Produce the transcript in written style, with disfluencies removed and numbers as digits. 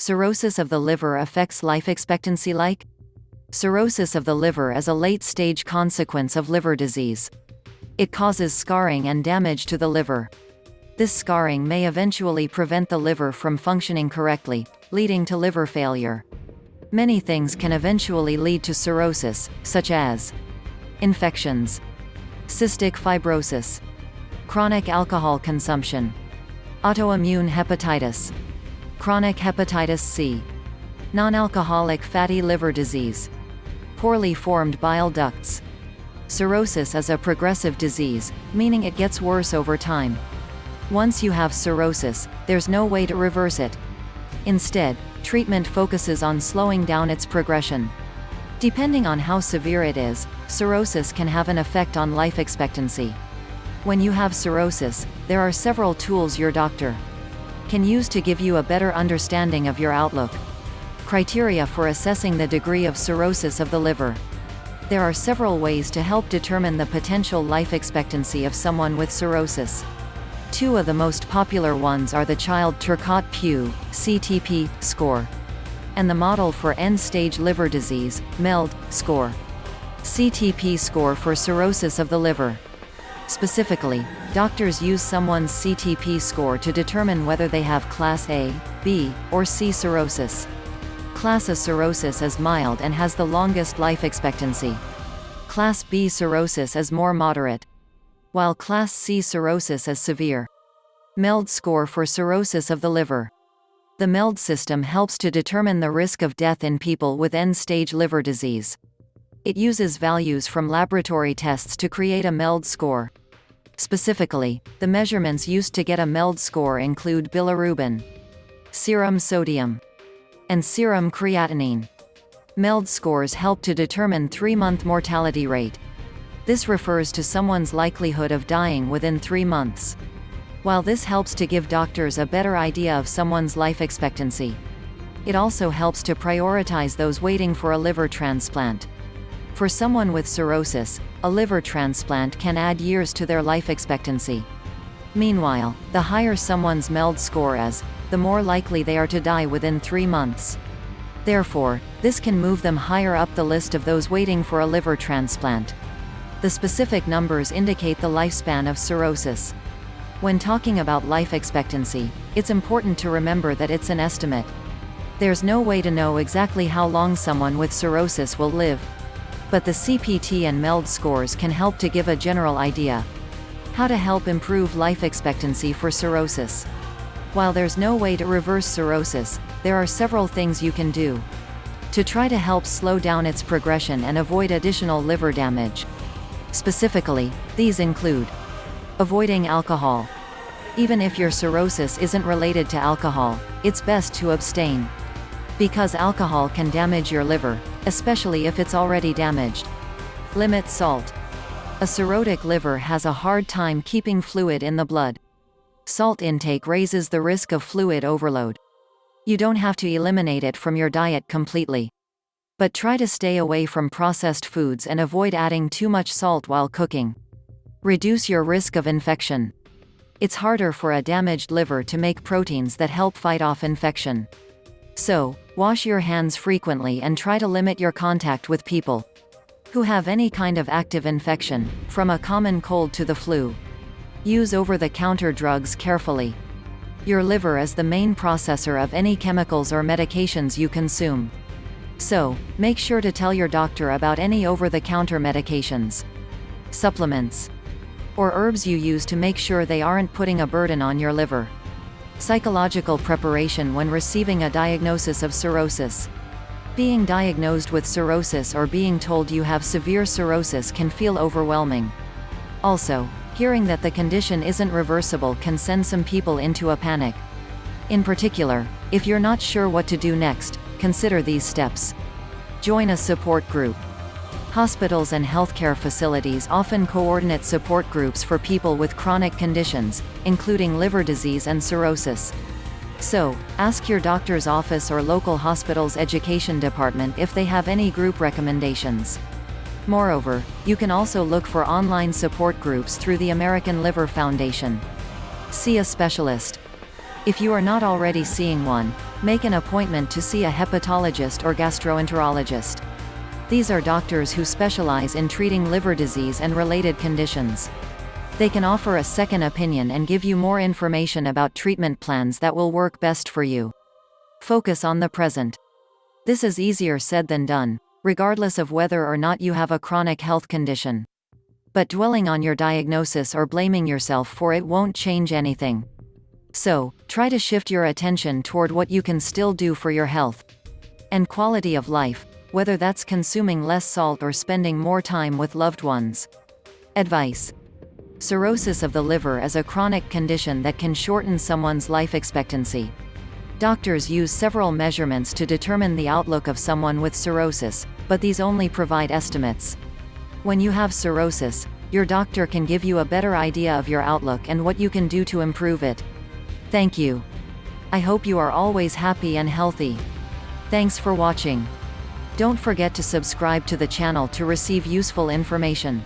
Cirrhosis of the liver affects life expectancy. Cirrhosis of the liver is a late-stage consequence of liver disease. It causes scarring and damage to the liver. This scarring may eventually prevent the liver from functioning correctly, leading to liver failure. Many things can eventually lead to cirrhosis, such as infections, cystic fibrosis, chronic alcohol consumption, autoimmune hepatitis, chronic hepatitis C, non-alcoholic fatty liver disease, poorly formed bile ducts. Cirrhosis is a progressive disease, meaning it gets worse over time. Once you have cirrhosis, there's no way to reverse it. Instead, treatment focuses on slowing down its progression. Depending on how severe it is, cirrhosis can have an effect on life expectancy. When you have cirrhosis, there are several tools your doctor can use to give you a better understanding of your outlook. Criteria for assessing the degree of cirrhosis of the liver. There are several ways to help determine the potential life expectancy of someone with cirrhosis. Two of the most popular ones are the Child-Turcotte-Pugh (CTP) score and the Model for End-Stage Liver Disease (MELD) score. CTP score for cirrhosis of the liver. Specifically, doctors use someone's CTP score to determine whether they have Class A, B, or C cirrhosis. Class A cirrhosis is mild and has the longest life expectancy. Class B cirrhosis is more moderate, while Class C cirrhosis is severe. MELD score for cirrhosis of the liver. The MELD system helps to determine the risk of death in people with end-stage liver disease. It uses values from laboratory tests to create a MELD score. Specifically, the measurements used to get a MELD score include bilirubin, serum sodium, and serum creatinine. MELD scores help to determine 3-month mortality rate. This refers to someone's likelihood of dying within 3 months. While this helps to give doctors a better idea of someone's life expectancy, it also helps to prioritize those waiting for a liver transplant. For someone with cirrhosis, a liver transplant can add years to their life expectancy. Meanwhile, the higher someone's MELD score is, the more likely they are to die within 3 months. Therefore, this can move them higher up the list of those waiting for a liver transplant. The specific numbers indicate the lifespan of cirrhosis. When talking about life expectancy, it's important to remember that it's an estimate. There's no way to know exactly how long someone with cirrhosis will live. But the CPT and MELD scores can help to give a general idea. How to help improve life expectancy for cirrhosis. While there's no way to reverse cirrhosis, there are several things you can do to try to help slow down its progression and avoid additional liver damage. Specifically, these include avoiding alcohol. Even if your cirrhosis isn't related to alcohol, it's best to abstain, because alcohol can damage your liver, especially if it's already damaged. Limit salt. A cirrhotic liver has a hard time keeping fluid in the blood. Salt intake raises the risk of fluid overload. You don't have to eliminate it from your diet completely, but try to stay away from processed foods and avoid adding too much salt while cooking. Reduce your risk of infection. It's harder for a damaged liver to make proteins that help fight off infection. So, wash your hands frequently and try to limit your contact with people who have any kind of active infection, from a common cold to the flu. Use over-the-counter drugs carefully. Your liver is the main processor of any chemicals or medications you consume. So, make sure to tell your doctor about any over-the-counter medications, supplements, or herbs you use to make sure they aren't putting a burden on your liver. Psychological preparation when receiving a diagnosis of cirrhosis. Being diagnosed with cirrhosis or being told you have severe cirrhosis can feel overwhelming. Also, hearing that the condition isn't reversible can send some people into a panic. In particular, if you're not sure what to do next, consider these steps. Join a support group. Hospitals and healthcare facilities often coordinate support groups for people with chronic conditions, including liver disease and cirrhosis. So, ask your doctor's office or local hospital's education department if they have any group recommendations. Moreover, you can also look for online support groups through the American Liver Foundation. See a specialist. If you are not already seeing one, Make an appointment to see a hepatologist or gastroenterologist. These are doctors who specialize in treating liver disease and related conditions. They can offer a second opinion and give you more information about treatment plans that will work best for you. Focus on the present. This is easier said than done, regardless of whether or not you have a chronic health condition. But dwelling on your diagnosis or blaming yourself for it won't change anything. So, try to shift your attention toward what you can still do for your health and quality of life, whether that's consuming less salt or spending more time with loved ones. Advice. Cirrhosis of the liver is a chronic condition that can shorten someone's life expectancy. Doctors use several measurements to determine the outlook of someone with cirrhosis, but these only provide estimates. When you have cirrhosis, your doctor can give you a better idea of your outlook and what you can do to improve it. Thank you. I hope you are always happy and healthy. Thanks for watching. Don't forget to subscribe to the channel to receive useful information.